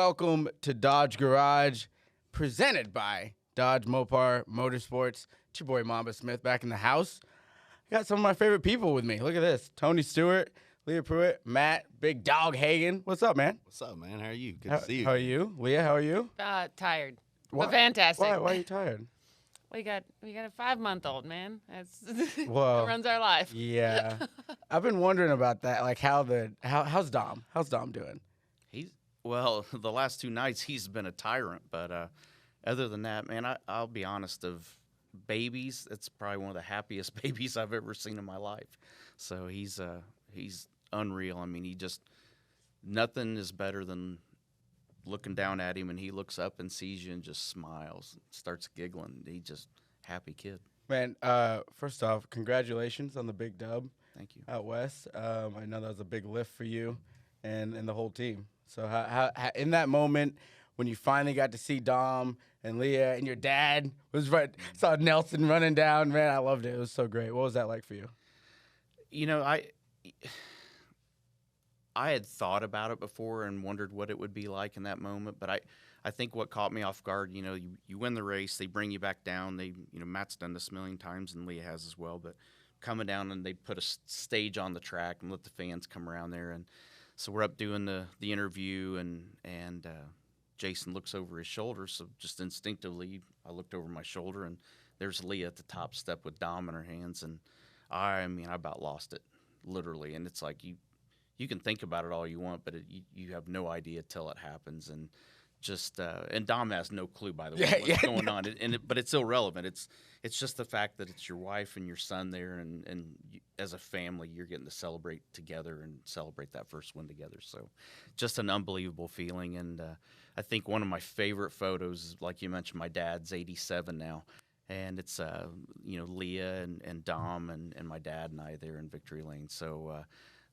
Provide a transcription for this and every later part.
welcome to Dodge Garage, presented by Dodge Mopar Motorsports. It's your boy Mamba Smith back in the house. I got some of my favorite people with me. Look at this. Tony Stewart, Leah Pruett, Matt, Big Dog Hagan. What's up, man? What's up, man? How are you? Good to see you. How are you? Leah, how are you? Tired. Why? But fantastic. Why are you tired? We got a 5-month-old, man. That's Whoa. that runs our life. Yeah. I've been wondering about that. Like how's Dom? How's Dom doing? Well, the last 2 nights he's been a tyrant, but other than that, man, I'll be honest, of babies, it's probably one of the happiest babies I've ever seen in my life. So he's unreal. I mean, nothing is better than looking down at him and he looks up and sees you and just smiles, starts giggling. He's just happy kid. Man, first off, congratulations on the big dub. Thank you. Out west. I know that was a big lift for you and the whole team. So how in that moment when you finally got to see Dom and Leah and your dad saw Nelson running down, man, I loved it. It was so great. What was that like for you? You know, I had thought about it before and wondered what it would be like in that moment, but I think what caught me off guard, you know, you win the race, they bring you back down. Matt's done this a million times and Leah has as well, but coming down and they put a stage on the track and let the fans come around there. And so we're up doing the interview and Jason looks over his shoulder. So just instinctively, I looked over my shoulder and there's Leah at the top step with Dom in her hands. And I about lost it, literally. And it's like you can think about it all you want, but you have no idea till it happens. And just and Dom has no clue, by the way, what's going on. But it's irrelevant. It's just the fact that it's your wife and your son there, and you, as a family, you're getting to celebrate together and celebrate that first win together. So just an unbelievable feeling. And I think one of my favorite photos is, like you mentioned, my dad's 87 now. And it's, Leah and Dom and my dad and I there in Victory Lane. So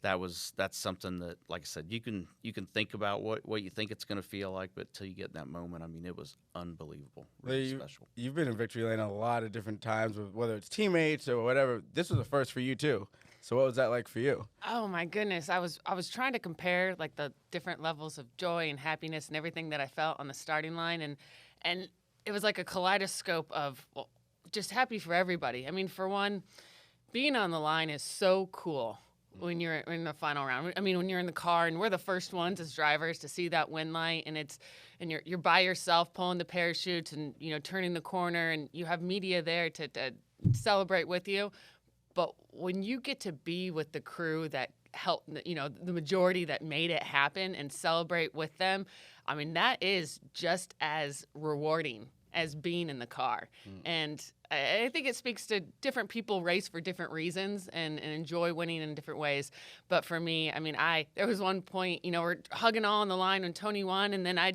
that's something that, like I said, you can think about what you think it's going to feel like, but till you get in that moment, I mean, it was unbelievable, really special. You've been in Victory Lane a lot of different times, whether it's teammates or whatever. This was a first for you too. So what was that like for you? Oh my goodness, I was trying to compare like the different levels of joy and happiness and everything that I felt on the starting line, and it was like a kaleidoscope of just happy for everybody. I mean, for one, being on the line is so cool. When you're in the final round, I mean, when you're in the car, and we're the first ones as drivers to see that win light, and you're by yourself pulling the parachutes and turning the corner, and you have media there to celebrate with you. But when you get to be with the crew that helped, the majority that made it happen, and celebrate with them, I mean, that is just as rewarding as being in the car. And I think it speaks to different people race for different reasons and enjoy winning in different ways. But for me, I mean, there was one point, we're hugging all on the line when Tony won, and then I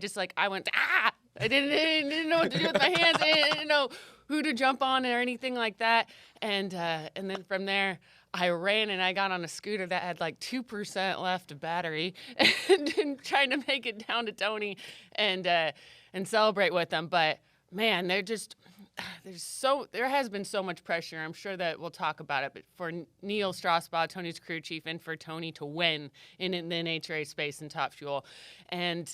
went, ah! I didn't know what to do with my hands. I didn't know who to jump on or anything like that. And then from there, I ran and I got on a scooter that had like 2% left of battery and trying to make it down to Tony and celebrate with them. But man, there has been so much pressure. I'm sure that we'll talk about it, but for Neil Strasbaugh, Tony's crew chief, and for Tony to win in the NHRA space in Top Fuel, and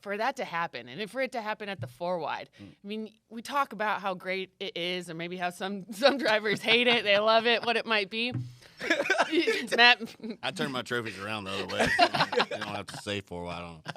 for that to happen, and for it to happen at the 4-wide. I mean, we talk about how great it is, or maybe how some drivers hate it, they love it, what it might be. Matt, I turn my trophies around the other way. So they don't have to say 4-wide on them.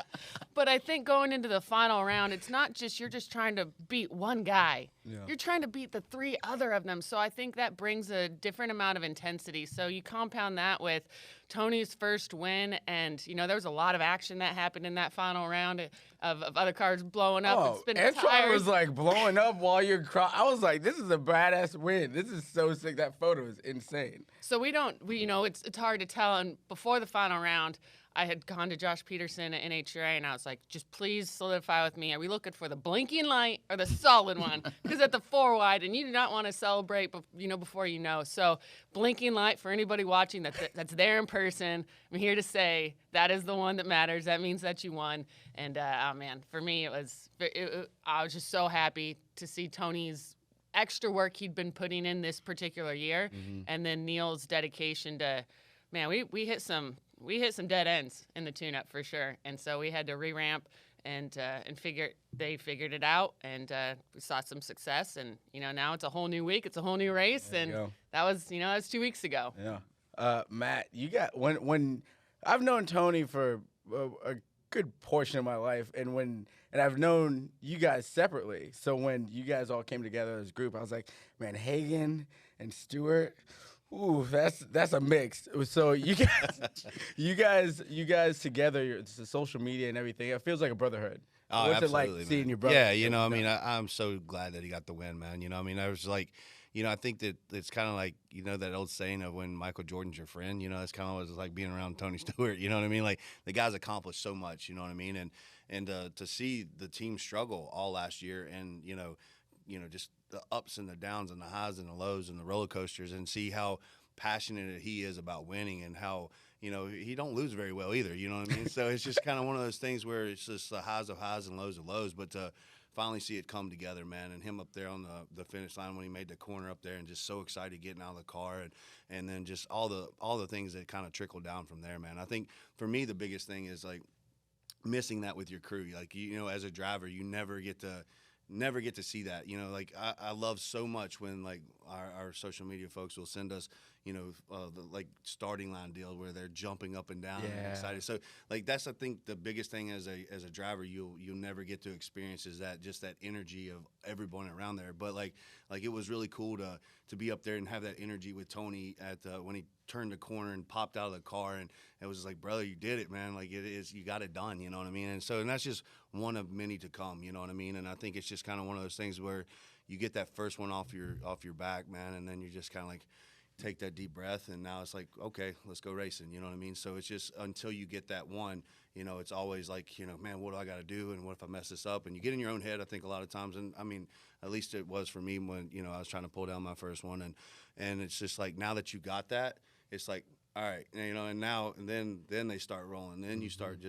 But I think going into the final round, it's not just you're just trying to beat one guy. Yeah. You're trying to beat the 3 other of them. So I think that brings a different amount of intensity. So you compound that with Tony's first win, and there was a lot of action that happened in that final round of other cars blowing up and spinning tires. Was like blowing up while you're crying. I was like, this is a badass win. This is so sick. That photo is insane. So it's hard to tell. And before the final round, I had gone to Josh Peterson at NHRA, and I was like, just please solidify with me. Are we looking for the blinking light or the solid one? Because at the 4-wide, and you do not want to celebrate, before you know. So blinking light for anybody watching that's there in person. I'm here to say that is the one that matters. That means that you won. And, man, for me, I was just so happy to see Tony's extra work he'd been putting in this particular year, and then Neil's dedication to, man, we hit some dead ends in the tune-up for sure, and so we had to re-ramp and they figured it out, and we saw some success, and now it's a whole new week, it's a whole new race, and that was 2 weeks ago. Yeah, Matt, you got when I've known Tony for a good portion of my life, and I've known you guys separately. So when you guys all came together as a group, I was like, man, Hagan and Stewart. Ooh, that's a mix. So you guys together, it's the social media and everything. It feels like a brotherhood. Oh, What's absolutely, it like seeing your brother? Yeah, I'm so glad that he got the win, man. I was like, I think that it's kind of like, that old saying of when Michael Jordan's your friend, it's kind of what it's like being around Tony Stewart, you know what I mean? Like, the guy's accomplished so much, you know what I mean? And to see the team struggle all last year and, just the ups and the downs and the highs and the lows and the roller coasters, and see how passionate he is about winning, and how, he don't lose very well either, you know what I mean? So it's just kind of one of those things where it's just the highs of highs and lows of lows, but to finally see it come together, man, and him up there on the finish line when he made the corner up there, and just so excited getting out of the car, and then just all the things that kind of trickled down from there, man. I think for me the biggest thing is like missing that with your crew. Like, as a driver, you never get to see that. Like I love so much when like our social media folks will send us, the like starting line deal where they're jumping up and down and excited. So like that's, I think, the biggest thing as a driver you'll never get to experience is that, just that energy of everyone around there. But like it was really cool to be up there and have that energy with Tony at when he turned the corner and popped out of the car, and it was like, brother, you did it, man. Like, you got it done, you know what I mean? And that's just one of many to come, you know what I mean? And I think it's just kind of one of those things where you get that first one off your back, man, and then you just kind of like take that deep breath, and now it's like, okay, let's go racing, you know what I mean? So it's just until you get that one, it's always like, man, what do I got to do, and what if I mess this up? And you get in your own head, I think, a lot of times, and I mean, at least it was for me when, I was trying to pull down my first one, and it's just like, now that you got that, it's like, all right, and then they start rolling. Then you start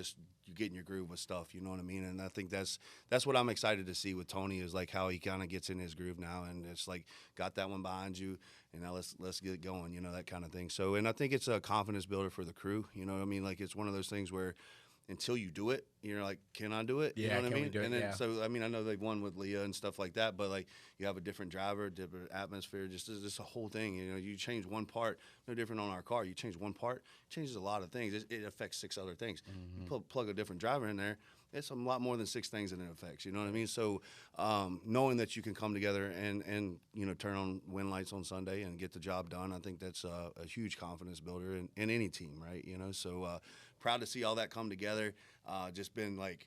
you get in your groove with stuff, you know what I mean? And I think that's what I'm excited to see with Tony, is like how he kind of gets in his groove now, and it's like, got that one behind you, and now let's get going, that kind of thing. So, and I think it's a confidence builder for the crew, you know what I mean? Like, it's one of those things where until you do it, you're like, can I do it? Yeah, you know what I mean? We do it? And then, yeah. so, I mean, I know they've won with Leah and stuff like that, but like, you have a different driver, different atmosphere, just a whole thing. You change one part, no different on our car. You change one part, it changes a lot of things. It affects 6 other things. You plug a different driver in there, it's a lot more than 6 things that it affects. You know what I mean? So, knowing that you can come together and turn on win lights on Sunday and get the job done, I think that's a huge confidence builder in any team, right? So proud to see all that come together. Just been like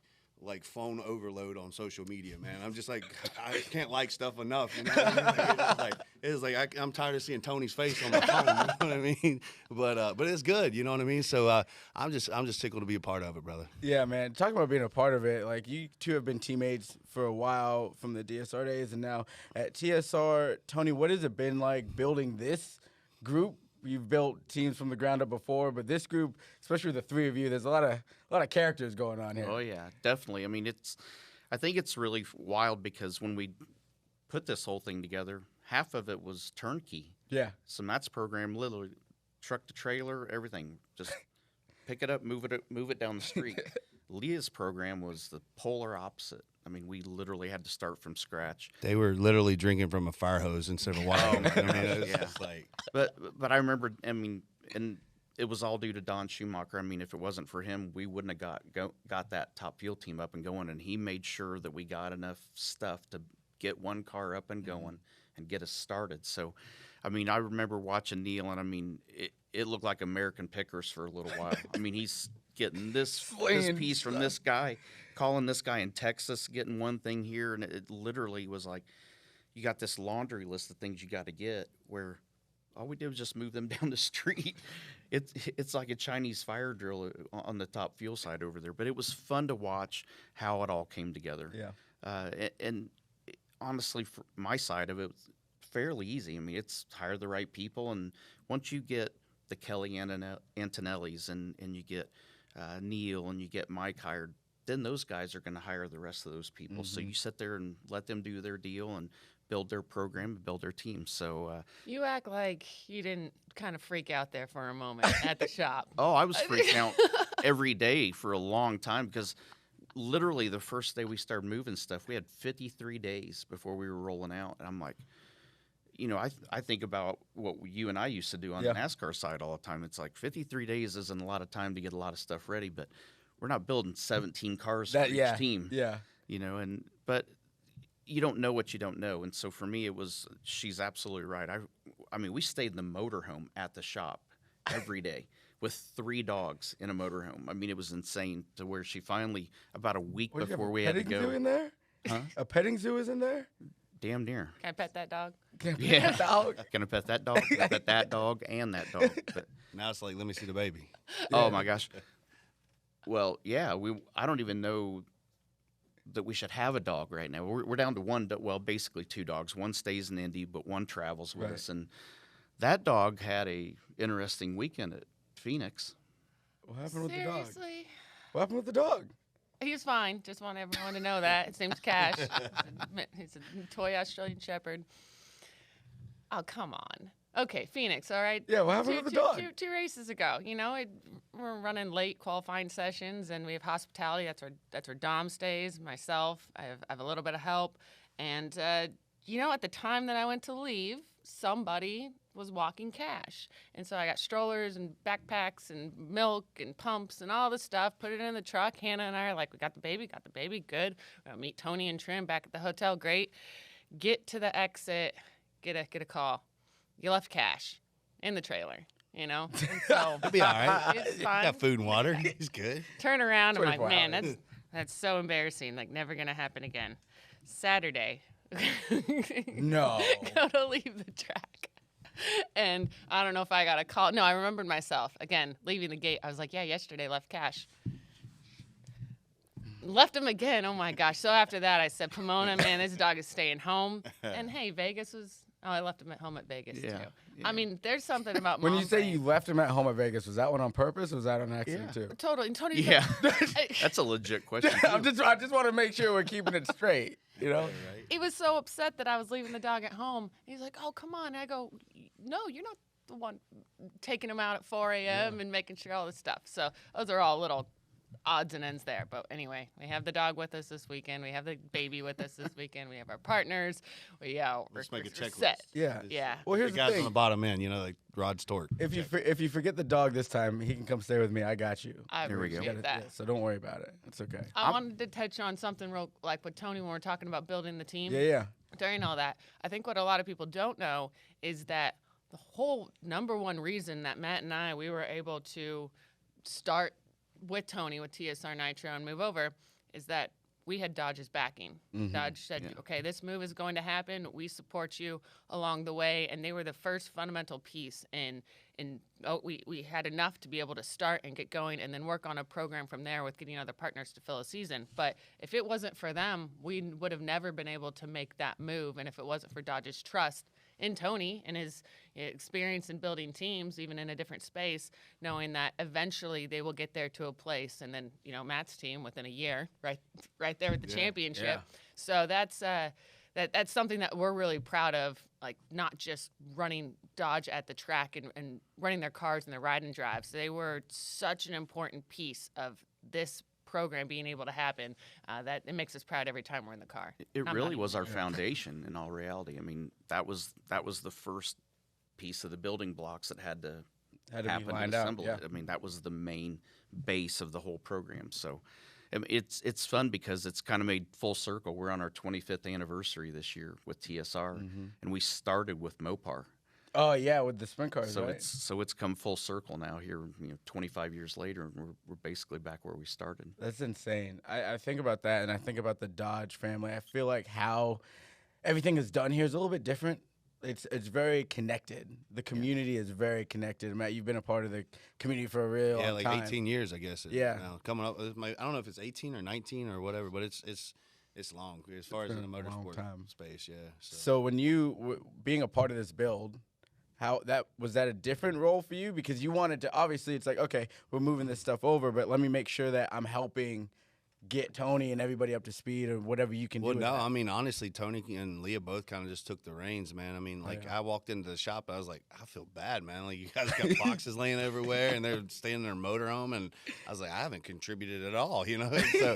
phone overload on social media, man. I'm just like, I can't like stuff enough. You know what I mean? I'm tired of seeing Tony's face on my phone. You know what I mean? But it's good. You know what I mean? So I'm just tickled to be a part of it, brother. Yeah, man. Talking about being a part of it, like, you two have been teammates for a while from the DSR days, and now at TSR. Tony, what has it been like building this group? You've built teams from the ground up before, but this group, especially the 3 of you, there's a lot of characters going on here. Oh yeah, definitely. I mean, I think it's really wild because when we put this whole thing together, half of it was turnkey. Yeah. So Matt's program, literally truck to trailer, everything, just pick it up, move it down the street. Leah's program was the polar opposite. I mean, we literally had to start from scratch. They were literally drinking from a fire hose instead of water. I mean, it was just like. But I remember, I mean, and it was all due to Don Schumacher. I mean, if it wasn't for him, we wouldn't have got that Top Fuel team up and going. And he made sure that we got enough stuff to get one car up and going and get us started. So, I mean, I remember watching Neil, and I mean, it looked like American Pickers for a little while. I mean, he's getting this piece from this guy, calling this guy in Texas, getting one thing here, and it literally was like, you got this laundry list of things you got to get, where all we did was just move them down the street. It's like a Chinese fire drill on the Top Fuel side over there. But it was fun to watch how it all came together. Yeah. And honestly, for my side of it, was fairly easy. I mean, it's hire the right people, and once you get the Kelly Antonellis and you get Neil and you get Mike hired, then those guys are going to hire the rest of those people. So you sit there and let them do their deal and build their program and build their team. So You act like you didn't kind of freak out there for a moment at the shop. I was freaking out every day for a long time because literally the first day we started moving stuff, we had 53 days before we were rolling out. And I'm like, you know, I think about what you and I used to do on the NASCAR side all the time. It's like 53 days isn't a lot of time to get a lot of stuff ready, but we're not building 17 cars for each team. Yeah. You know, but you don't know what you don't know. And so for me, she's absolutely right. I mean, we stayed in the motorhome at the shop every day with 3 dogs in a motorhome. I mean, it was insane to where she finally, about a week before we had to go. Petting zoo in there? Huh? A petting zoo is in there? Damn near. Can I pet that dog? Yeah. Gonna pet that dog, gonna pet that dog, and that dog. But Now it's like, let me see the baby. oh my gosh. Well, yeah, I don't even know that we should have a dog right now. We're down to one, basically 2 dogs. One stays in Indy, but one travels with us. And that dog had a interesting weekend at Phoenix. What happened with the dog? Seriously? What happened with the dog? He was fine. Just want everyone to know that. His name's Cash. He's a toy Australian Shepherd. Oh, come on. Okay, Phoenix, all right? Yeah, what happened with the dog? Two races ago. You know, we're running late qualifying sessions, and we have hospitality. That's where Dom stays, myself. I have a little bit of help. And, you know, at the time that I went to leave, somebody was walking Cash. And so I got strollers and backpacks and milk and pumps and all this stuff, put it in the truck. Hannah and I are like, we got the baby, good. We're gonna meet Tony and Trim back at the hotel, great. Get to the exit, get a call. You left Cash in the trailer, you know? And so He'll be all right. it's fine. Got food and water. He's good. Turn around, I'm like, 24 man, hours. that's so embarrassing, like never gonna happen again. Saturday. No. Go to leave the track. And I don't know if I got a call. No, I remembered myself. Again, leaving the gate. I was like, yeah, yesterday left Cash. Left him again. Oh, my gosh. So after that, I said, Pomona, man, this dog is staying home. And, hey, Vegas was – oh, I left him at home at Vegas, too. Yeah. I mean, there's something about When mom you say brain. you left him at home at Vegas, was that one on purpose or was that on accident too? Totally. And Tony, Yeah. That's a legit question. I too. just want to make sure we're keeping it straight, you know? he was so upset that I was leaving the dog at home. He's like, oh, come on. And I go, no, you're not the one taking him out at 4 a.m. and making sure all this stuff. So those are all little odds and ends there. But anyway, we have the dog with us this weekend. We have the baby with us this weekend. We have our partners. We're make a checklist. set. Yeah. Yeah. Well, here's The the guys thing. on the bottom end, you know, like Rod Stewart. If you forget the dog this time, he can come stay with me. I got you. I There we go. appreciate that. Yeah, so don't worry about it. It's okay. I wanted to touch on something real, like with Tony when we're talking about building the team. Yeah. During all that, I think what a lot of people don't know is that the whole number one reason that Matt and we were able to start with Tony with TSR Nitro and move over is that we had Dodge's backing. Dodge said, okay, this move is going to happen. We support you along the way. And they were the first fundamental piece we had enough to be able to start and get going and then work on a program from there with getting other partners to fill a season. But if it wasn't for them, we would have never been able to make that move. And if it wasn't for Dodge's trust in Tony and his experience in building teams, even in a different space, knowing that eventually they will get there to a place. And then, you know, Matt's team within a year, right there with the championship. Yeah. So that's something that we're really proud of, like not just running Dodge at the track and running their cars and their ride and drives. They were such an important piece of this program being able to happen that it makes us proud every time we're in the car. It really was our foundation in all reality. I mean, that was the first piece of the building blocks that had to Had to be happen lined to out, assemble yeah. it. I mean, that was the main base of the whole program. So I mean, it's fun because it's kind of made full circle. We're on our 25th anniversary this year with TSR, and we started with Mopar. Oh yeah, with the sprint cars, So right? it's come full circle now here, 25 years later, and we're basically back where we started. That's insane. I think about that, and I think about the Dodge family. I feel like how everything is done here is a little bit different. It's very connected. The community is very connected. Matt, you've been a part of the community for a real long like time. 18 years, I guess. Yeah. Now, coming up, I don't know if it's 18 or 19 or whatever, but it's long as far as in the been a long motorsport time. space. Yeah. So when you being a part of this build, was that a different role for you? Because you wanted to, obviously it's like, okay, we're moving this stuff over, but let me make sure that I'm helping get Tony and everybody up to speed or whatever you can Well, do? no, with that? I mean, honestly, Tony and Leah both kind of just took the reins, man. I mean, like, yeah. I walked into the shop, I was like, I feel bad, man. Like, you guys got boxes laying everywhere, and they're staying in their motorhome, and I was like, I haven't contributed at all, you know? So,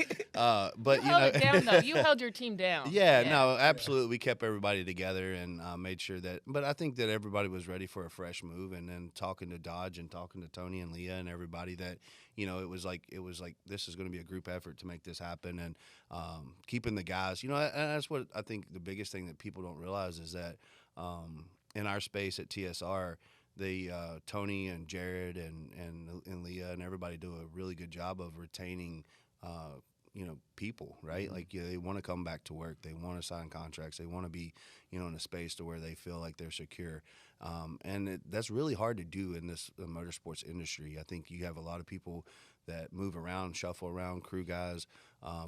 but, you held it down, though. You held your team down. Yeah, no, absolutely. We kept everybody together and made sure that. But I think that everybody was ready for a fresh move. And then talking to Dodge and talking to Tony and Leah and everybody, that it was like this is going to be a group effort to make this happen. And keeping the guys, and that's what I think the biggest thing that people don't realize is that in our space at TSR. Tony and Jared and Leah and everybody do a really good job of retaining people, right? Mm-hmm. Like they want to come back to work. They want to sign contracts. They want to be, in a space to where they feel like they're secure. And that's really hard to do in this motorsports industry. I think you have a lot of people that move around, shuffle around, crew guys,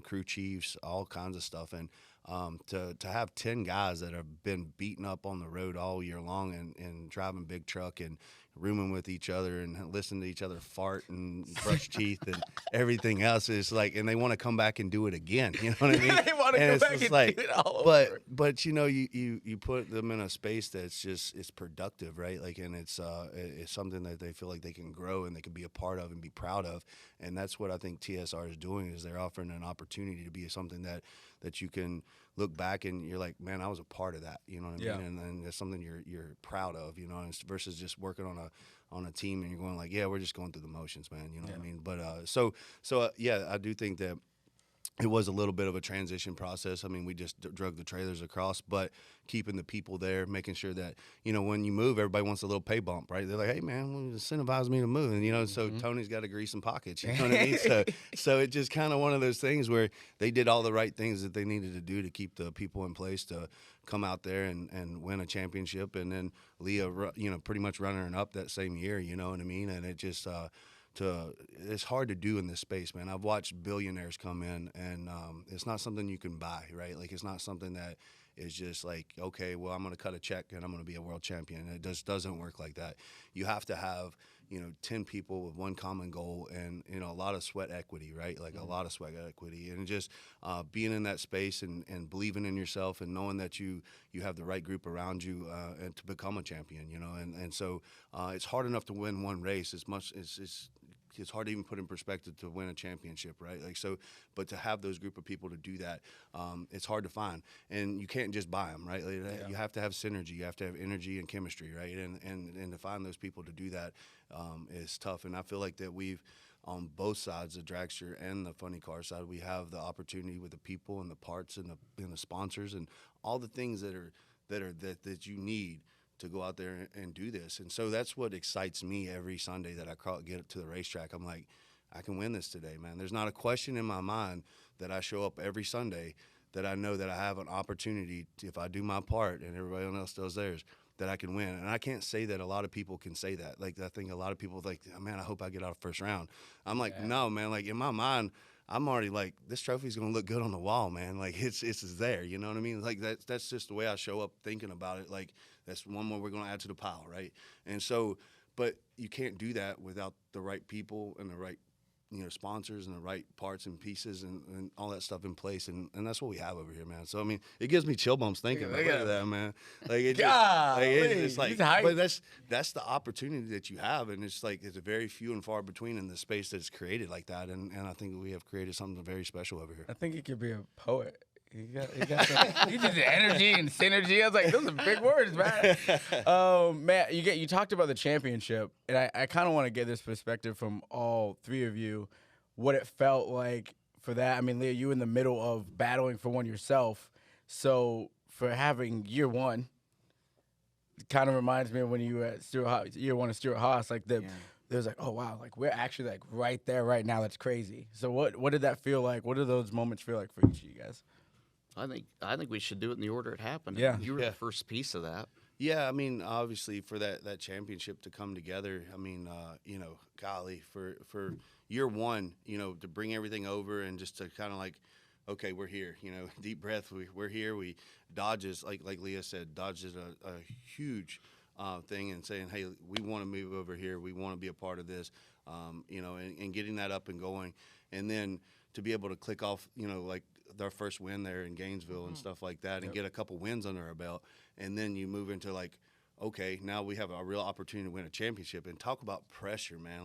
crew chiefs, all kinds of stuff. And to have 10 guys that have been beaten up on the road all year long and driving big truck and rooming with each other and listening to each other fart and brush teeth and everything else is like, and they want to come back and do it again. You know what I mean? They want to and go it's back just and like, do it all but over. but you put them in a space that's just it's productive, right? Like, and it's something that they feel like they can grow and they can be a part of and be proud of. And that's what I think TSR is doing, is they're offering an opportunity to be something that you can look back and you're like, man, I was a part of that. You know what I mean? And it's something you're proud of, and versus just working on a team and you're going like, yeah, we're just going through the motions, man. You know what I mean? But so yeah, I do think that it was a little bit of a transition process. I mean, we just drug the trailers across, but keeping the people there, making sure that, when you move, everybody wants a little pay bump, right? They're like, hey, man, well, incentivize me to move. And, so Tony's got to grease some pockets, you know what I mean? So it just kind of one of those things where they did all the right things that they needed to do to keep the people in place to come out there and win a championship. And then Leah, pretty much running up that same year, you know what I mean? And it just it's hard to do in this space, man. I've watched billionaires come in, and it's not something you can buy, right? Like, it's not something that is just like, okay, well, I'm going to cut a check and I'm going to be a world champion. It just doesn't work like that. You have to have 10 people with one common goal and a lot of sweat equity, right? Like a lot of sweat equity, and just being in that space and believing in yourself and knowing that you have the right group around you and to become a champion, and so it's hard enough to win one race. It's hard to even put in perspective to win a championship, right? Like, so, but to have those group of people to do that, it's hard to find, and you can't just buy them, right? Like, you have to have synergy, you have to have energy and chemistry, right? And to find those people to do that is tough. And I feel like that we've, on both sides, the dragster and the funny car side, we have the opportunity with the people and the parts and the sponsors and all the things that you need to go out there and do this. And so that's what excites me every Sunday that I get to the racetrack. I'm like, I can win this today, man. There's not a question in my mind that I show up every Sunday that I know that I have an opportunity to, if I do my part and everybody else does theirs, that I can win. And I can't say that a lot of people can say that. Like, I think a lot of people like, oh, man, I hope I get out of first round. I'm like, no, man. Like, in my mind, I'm already like, this trophy's gonna look good on the wall, man. Like, it's there, you know what I mean? Like, that's just the way I show up thinking about it. Like, that's one more we're gonna add to the pile, right? And so, but you can't do that without the right people and the right, sponsors and the right parts and pieces and all that stuff in place. And that's what we have over here, man. So, I mean, it gives me chill bumps thinking about that, man. Like, it's just like, but that's the opportunity that you have. And it's like, it's a very few and far between in the space that's created like that. And I think we have created something very special over here. I think you could be a poet. You got some, you just energy and synergy. I was like, those are big words, man. Matt, you talked about the championship, and I kind of want to get this perspective from all three of you, what it felt like for that. I mean, Leah, you in the middle of battling for one yourself, so for having year one, it kind of reminds me of when you were at year one of Stewart Haas, like there's like, oh wow, like we're actually like right there right now. That's crazy. So what did that feel like? What do those moments feel like for each of you guys? I think we should do it in the order it happened. Yeah. You were the first piece of that. Yeah, I mean, obviously for that championship to come together, I mean, golly, for year one, to bring everything over and just to kind of like, okay, we're here, deep breath, we're here. Dodge is, like Leah said, Dodge is a huge thing and saying, hey, we want to move over here. We want to be a part of this, and getting that up and going. And then to be able to click off, like their first win there in Gainesville and stuff like that, and get a couple wins under our belt, and then you move into like, okay, now we have a real opportunity to win a championship. And talk about pressure, man.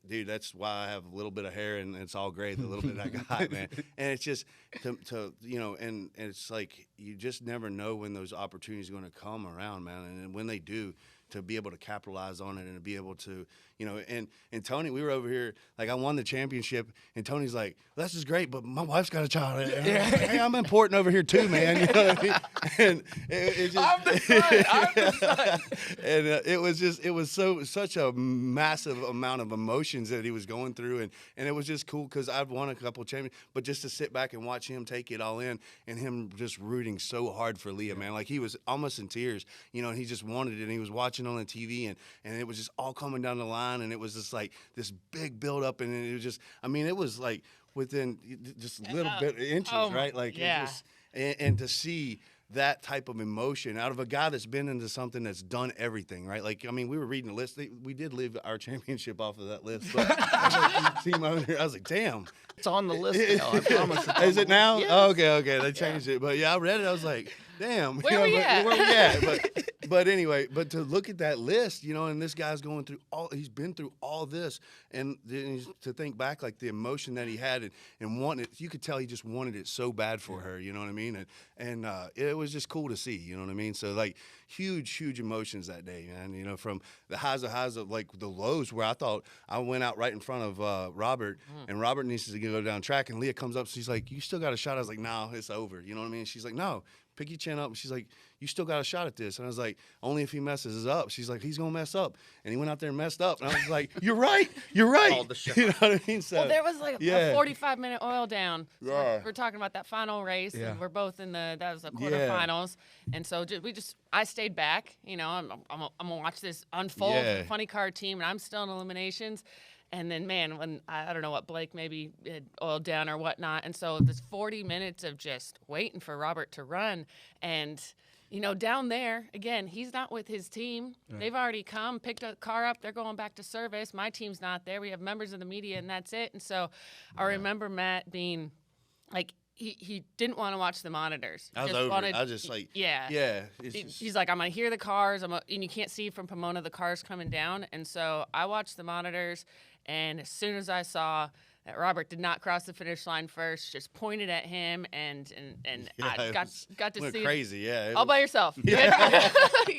Dude, that's why I have a little bit of hair and it's all gray, the little bit I got, man. And it's just and it's like you just never know when those opportunities are going to come around, man. And when they do, to be able to capitalize on it and to be able to, and Tony, we were over here, like I won the championship, and Tony's like, this is great, but my wife's got a child. And I'm like, hey, I'm important over here too, man. You know what I mean? And it just, I'm the son. And it was such a massive amount of emotions that he was going through, and it was just cool because I've won a couple champions, but just to sit back and watch him take it all in, and him just rooting so hard for Leah, man, like he was almost in tears, and he just wanted it, and he was watching on the TV, and it was just all coming down the line, and it was just like this big build up, and it was just, it was like within just a little bit of inches, right? Like, yeah. it just, and to see that type of emotion out of a guy that's been into something that's done everything, right? Like, we were reading the list. We did leave our championship off of that list, but team owner, I was like, damn. It's on the list now, I promise. Is it now? Yes. Oh, okay. They changed it. But, yeah, I read it. I was like, damn. Where we at? But anyway, but to look at that list, and this guy's going through he's been through all this, and then to think back, like the emotion that he had and wanting it, you could tell he just wanted it so bad for her, you know what I mean? And it was just cool to see, you know what I mean? So like huge emotions that day, man, from the highs of like the lows where I thought I went out right in front of Robert, and Robert needs to go down track, and Leah comes up, she's like, you still got a shot? I was like, no, it's over, you know what I mean? She's like, no. Pick your chin up. And she's like, you still got a shot at this. And I was like, only if he messes up. She's like, he's going to mess up. And he went out there and messed up. And I was like, you're right. Called the shot. You know what I mean? So, well, there was like a 45-minute oil down. So Yeah. we're talking about that final race. Yeah. And we're both in that was the quarterfinals. And so I stayed back. I'm going to watch this unfold for the funny car team. And I'm still in eliminations. And then, man, when I don't know what Blake maybe had oiled down or whatnot. And so this 40 minutes of just waiting for Robert to run. And, down there, again, he's not with his team. Right. They've already come, picked a car up. They're going back to service. My team's not there. We have members of the media, and that's it. And so I remember Matt being like, he didn't want to watch the monitors. I was over it. I was just like, yeah. He's like, I'm going to hear the cars. And you can't see from Pomona the cars coming down. And so I watched the monitors. And as soon as I saw that Robert did not cross the finish line first, just pointed at him, and I got to see crazy, yeah. All by yourself. Yeah.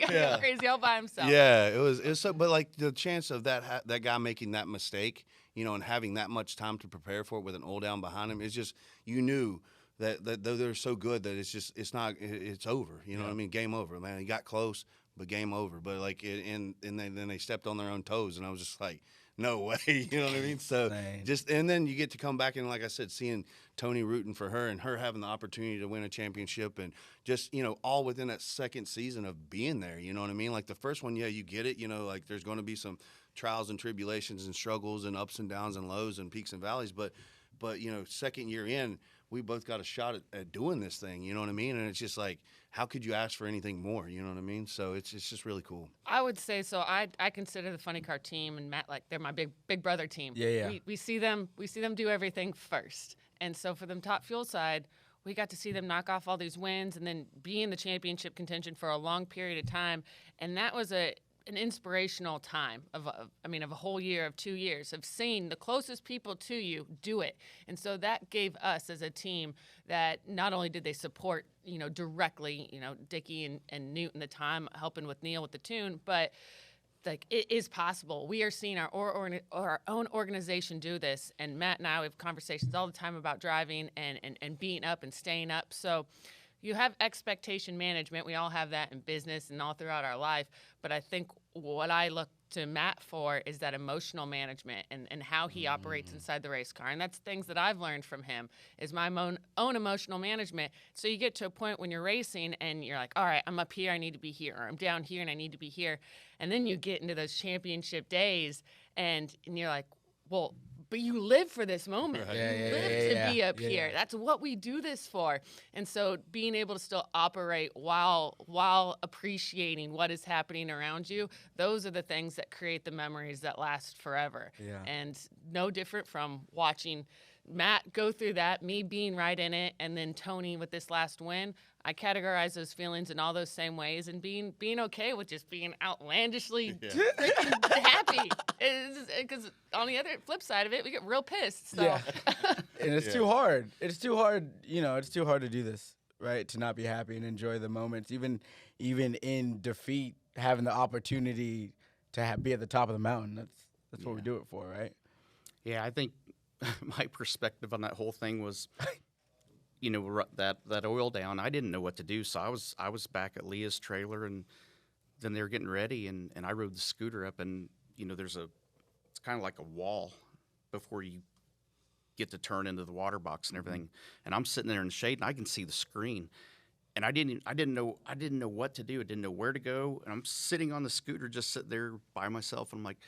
Got crazy all by himself. Yeah, it was so, but like the chance of that guy making that mistake, and having that much time to prepare for it with an oil down behind him, it's just, you knew that though they're so good that it's over. You know what I mean? Game over, man. He got close, but game over. But like, and then they stepped on their own toes, and I was just like, no way, you know what I mean? So and then you get to come back and, like I said, seeing Tony rooting for her and her having the opportunity to win a championship, and just, all within that second season of being there, you know what I mean? Like the first one, you get it, like there's going to be some trials and tribulations and struggles and ups and downs and lows and peaks and valleys, but second year in, we both got a shot at doing this thing, you know what I mean? And it's just like, how could you ask for anything more, you know what I mean? So it's just really cool. I would say so. I consider the funny car team and Matt, like, they're my big brother team. Yeah. We see them do everything first. And so for them Top Fuel side, we got to see them knock off all these wins and then be in the championship contention for a long period of time. And that was an inspirational time of a whole year, of 2 years, of seeing the closest people to you do it. And so that gave us as a team that not only did they support, directly, Dickie and Newton the time helping with Neil with the tune, but like, it is possible. We are seeing our own organization do this, and Matt and I have conversations all the time about driving and being up and staying up. So you have expectation management. We all have that in business and all throughout our life. But I think what I look to Matt for is that emotional management and how he operates inside the race car. And that's things that I've learned from him, is my own emotional management. So you get to a point when you're racing and you're like, all right, I'm up here, I need to be here, or I'm down here and I need to be here. And then you get into those championship days and you're like, well, but you live for this moment. Right. You Yeah, live yeah, to be up yeah. here. That's what we do this for. And so being able to still operate while appreciating what is happening around you, those are the things that create the memories that last forever. Yeah. And no different from watching Matt go through that, me being right in it, and then Tony with this last win. I categorize those feelings in all those same ways, and being okay with just being outlandishly freaking happy. Because on the other flip side of it, we get real pissed. So. Yeah. And it's too hard. It's too hard. It's too hard to do this, right? To not be happy and enjoy the moments, even in defeat, having the opportunity to be at the top of the mountain. That's what we do it for, right? Yeah, I think my perspective on that whole thing was, that oil down. I didn't know what to do, so I was back at Leah's trailer, and then they were getting ready, and I rode the scooter up, and it's kind of like a wall before you get to turn into the water box and everything. And I'm sitting there in the shade, and I can see the screen, and I didn't know what to do. I didn't know where to go, and I'm sitting on the scooter, just sitting there by myself, and I'm like,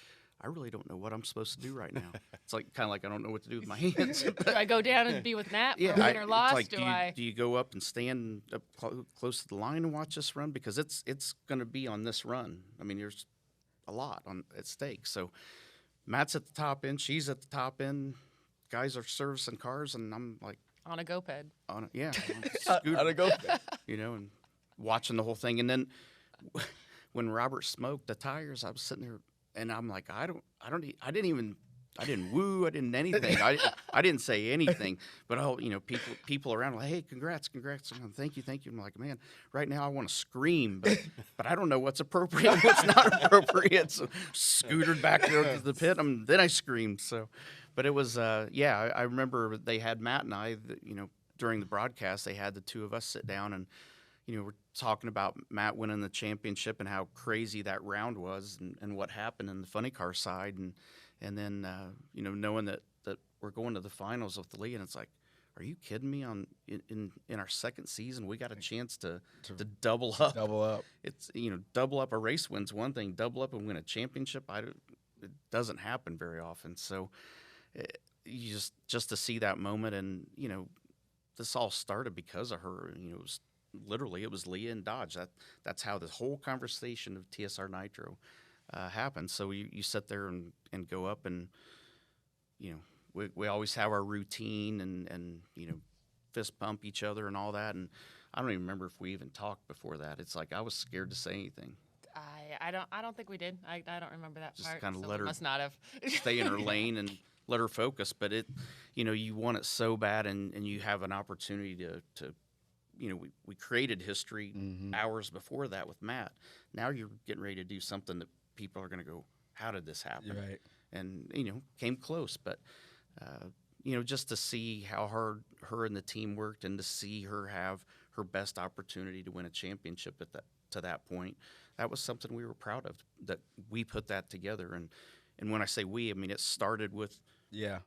I really don't know what I'm supposed to do right now. It's like kind of like I don't know what to do with my hands. Do I go down and be with Matt for win or loss? It's like, do you go up and stand up close to the line and watch this run? Because it's going to be on this run. I mean, there's a lot at stake. So Matt's at the top end. She's at the top end. Guys are servicing cars, and I'm like on a GoPed. On a scooter, On a GoPed. And watching the whole thing. And then when Robert smoked the tires, I was sitting there. And I'm like, I didn't woo, I didn't anything. I didn't say anything. But people around like, hey, congrats. I'm thank you. I'm like, man, right now I want to scream, but I don't know what's appropriate and what's not appropriate. So scootered back there to the pit. Then I screamed. So, but it was, I remember they had Matt and I, during the broadcast, they had the two of us sit down and, we're talking about Matt winning the championship and how crazy that round was and what happened in the funny car side. And then, knowing that we're going to the finals with Leah, and it's like, are you kidding me? In our second season, we got a chance to double up. Double up. It's, double up a race win's one thing. Double up and win a championship, it doesn't happen very often. So you just to see that moment, and, this all started because of her. It was Leah and Dodge. That's how the whole conversation of TSR Nitro happened. So you sit there and go up, and we always have our routine and fist bump each other and all that. And I don't even remember if we even talked before that. It's like I was scared to say anything. I don't think we did. I don't remember that Just part. kind of so let her must not have stay in her lane and let her focus. But you want it so bad, and you have an opportunity to we created history hours before that with Matt. Now you're getting ready to do something that people are going to go, how did this happen? You're right. And, came close. But, just to see how hard her and the team worked, and to see her have her best opportunity to win a championship to that point, that was something we were proud of, that we put that together. And when I say we, I mean, it started with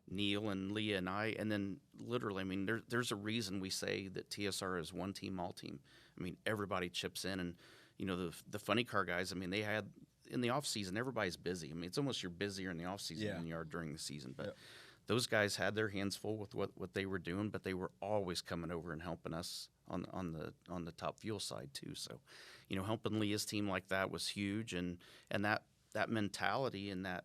Neil and Leah and I, and then literally, I mean, there's a reason we say that TSR is one team, all team. I mean, everybody chips in, and the funny car guys. I mean, they had in the off season, everybody's busy. I mean, it's almost you're busier in the off season than you are during the season. But those guys had their hands full with what they were doing, but they were always coming over and helping us on the Top Fuel side too. So, helping Leah's team like that was huge, and that mentality and that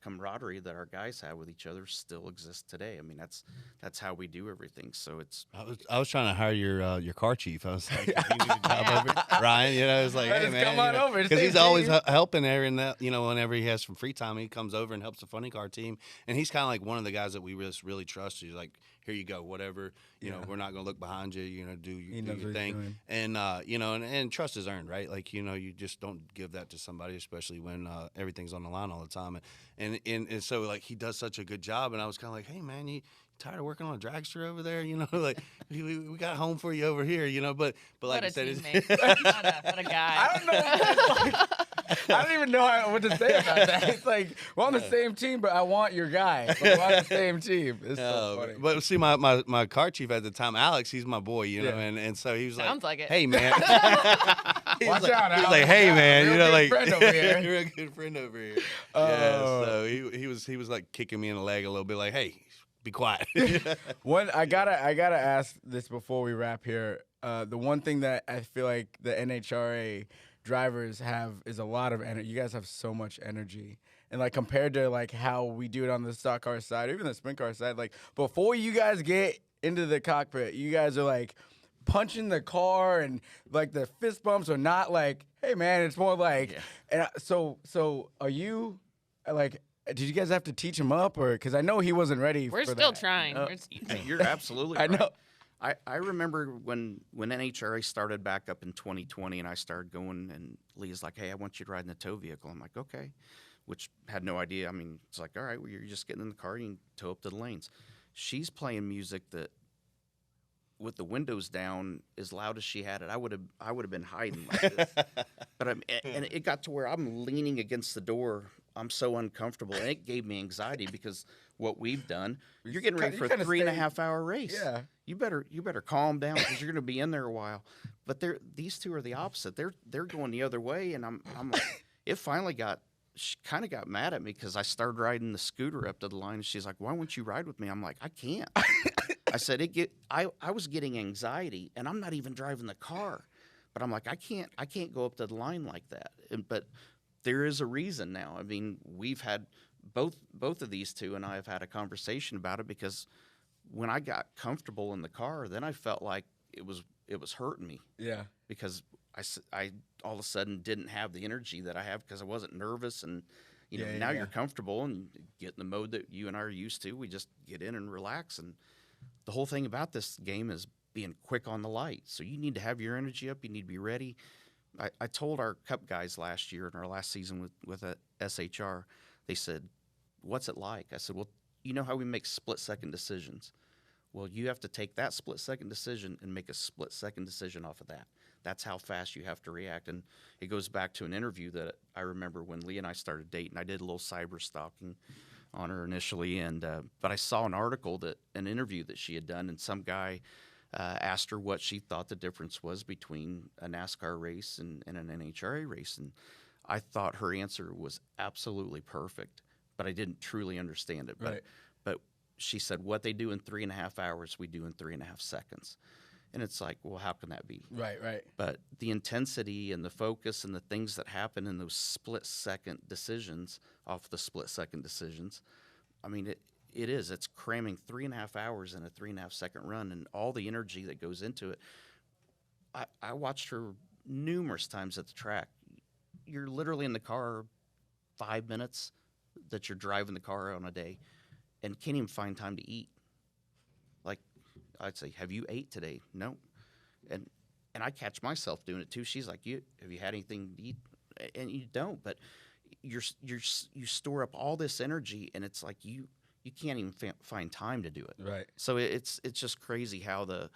camaraderie that our guys have with each other still exists today. I mean, that's how we do everything. So it's. I was trying to hire your car chief. I was like, you need a job over Ryan. I was like, hey man, come on over, because he's always helping there. And that, whenever he has some free time, he comes over and helps the funny car team. And he's kind of like one of the guys that we really trust. He's like, here you go, whatever. We're not gonna look behind you. Do your thing. And and trust is earned, right? Like you just don't give that to somebody, especially when everything's on the line all the time. And so like he does such a good job. And I was kind of like, hey man, you tired of working on a dragster over there? Like we got home for you over here. But like I said, what a guy. I don't know. I don't even know what to say about that. It's like, we're on the same team, but I want your guy. But we're on the same team. It's so funny. But see, my car chief at the time, Alex, he's my boy, and so he was Sounds like it. Hey, man. Watch like, out, He's Al. like, hey, man, Real you know, good like, friend over here. you're a good friend over here. Yeah, so he was like kicking me in the leg a little bit, like, hey, be quiet. I gotta ask this before we wrap here. The one thing that I feel like the NHRA drivers have is a lot of energy. You guys have so much energy, and like compared to like how we do it on the stock car side, or even the sprint car side, like before you guys get into the cockpit, you guys are like punching the car, and like the fist bumps are not like, hey man, it's more like, and so are you like? Did you guys have to teach him up, or because I know he wasn't ready? We're for still that. trying. You're absolutely I right. know. I remember when NHRA started back up in 2020, and I started going, and Leah's like, hey, I want you to ride in the tow vehicle. I'm like, okay, which had no idea. I mean, it's like, all right, well, you're just getting in the car, you can tow up to the lanes. She's playing music that, with the windows down, as loud as she had it, I would have been hiding like this. But and it got to where I'm leaning against the door. I'm so uncomfortable, and it gave me anxiety because what we've done. You're getting ready for a 3.5 hour race. Yeah. You better calm down because you're going to be in there a while. But these two are the opposite. They're going the other way, and I'm like, it finally she kind of got mad at me because I started riding the scooter up to the line, and she's like, why won't you ride with me? I'm like, I can't. I said I was getting anxiety, and I'm not even driving the car, but I'm like, I can't go up to the line like that. But there is a reason now. I mean, we've had both of these two and I have had a conversation about it, because when I got comfortable in the car, then I felt like it was hurting me. Yeah. Because I all of a sudden didn't have the energy that I have because I wasn't nervous, and now you're comfortable and get in the mode that you and I are used to. We just get in and relax. And the whole thing about this game is being quick on the light. So you need to have your energy up. You need to be ready. I told our Cup guys last year in our last season with SHR, they said, what's it like? I said, well, you know how we make split-second decisions? Well, you have to take that split-second decision and make a split-second decision off of that. That's how fast you have to react. And it goes back to an interview that I remember when Leah and I started dating. I did a little cyber stalking on her initially, and but I saw an interview that she had done, and some guy asked her what she thought the difference was between a NASCAR race and an NHRA race. And I thought her answer was absolutely perfect, but I didn't truly understand it. Right. But she said, what they do in 3.5 hours, we do in 3.5 seconds. And it's like, well, how can that be? Right. But the intensity and the focus and the things that happen in those split-second decisions, off the split-second decisions, I mean, it's cramming 3.5 hours in a 3.5-second run, and all the energy that goes into it. I watched her numerous times at the track. You're literally in the car 5 minutes that you're driving the car on a day and can't even find time to eat. Like, I'd say, have you ate today? No. And I catch myself doing it too. She's like, have you had anything to eat? And you don't, but you store up all this energy, and it's like you can't even find time to do it. Right. So it's just crazy how the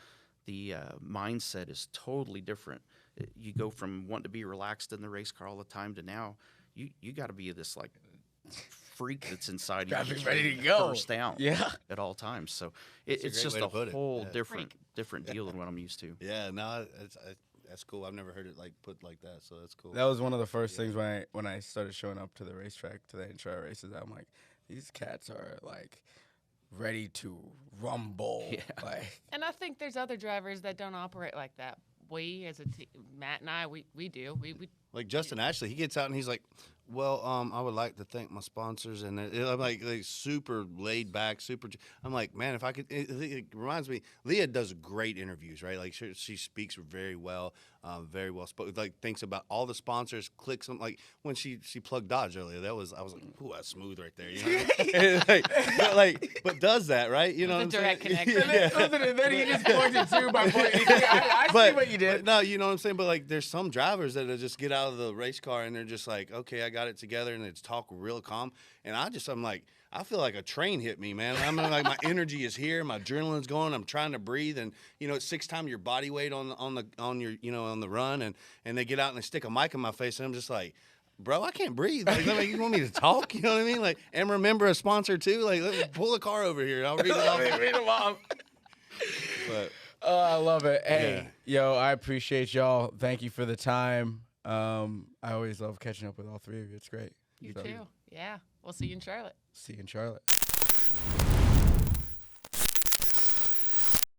mindset is totally different. You go from wanting to be relaxed in the race car all the time to now you got to be this like freak that's inside you, Gotta be ready to go. burst out at all times. So it's just a whole different deal than what I'm used to. Yeah, no, that's cool. I've never heard it like put like that, so that's cool. That was one of the first things when I started showing up to the racetrack, to the NHRA races. I'm like, these cats are like ready to rumble. Yeah. Like, And I think there's other drivers that don't operate like that. We, as a team, Matt and I, we do. We Like Justin Ashley, he gets out and he's like, well, I would like to thank my sponsors. And I'm like super laid back, super. I'm like, man, if I could, it reminds me, Leah does great interviews, right? Like she speaks very well spoken. Like thinks about all the sponsors, clicks them. Like when she plugged Dodge earlier, I was like, ooh, that's smooth right there. You know? but does that, right? You know, the direct connection. and then he just pointed to by pointing. I see what you did. No, you know what I'm saying? But like there's some drivers that just get out of the race car and they're just like, okay, I got it together, and it's talk real calm. And I'm like, I feel like a train hit me, man. I'm like, my energy is here, my adrenaline's going. I'm trying to breathe, and you know, it's 6 times your body weight on the run, and they get out and they stick a mic in my face, and I'm just like, bro, I can't breathe. Like, you want me to talk? You know what I mean? Like, and remember a sponsor too. Like, let me pull a car over here. And I'll read it off. Read them off. But Oh, I love it. Hey, yo, I appreciate y'all. Thank you for the time. I always love catching up with all three of you. It's great. You too. Yeah. We'll see you in Charlotte. See you in Charlotte.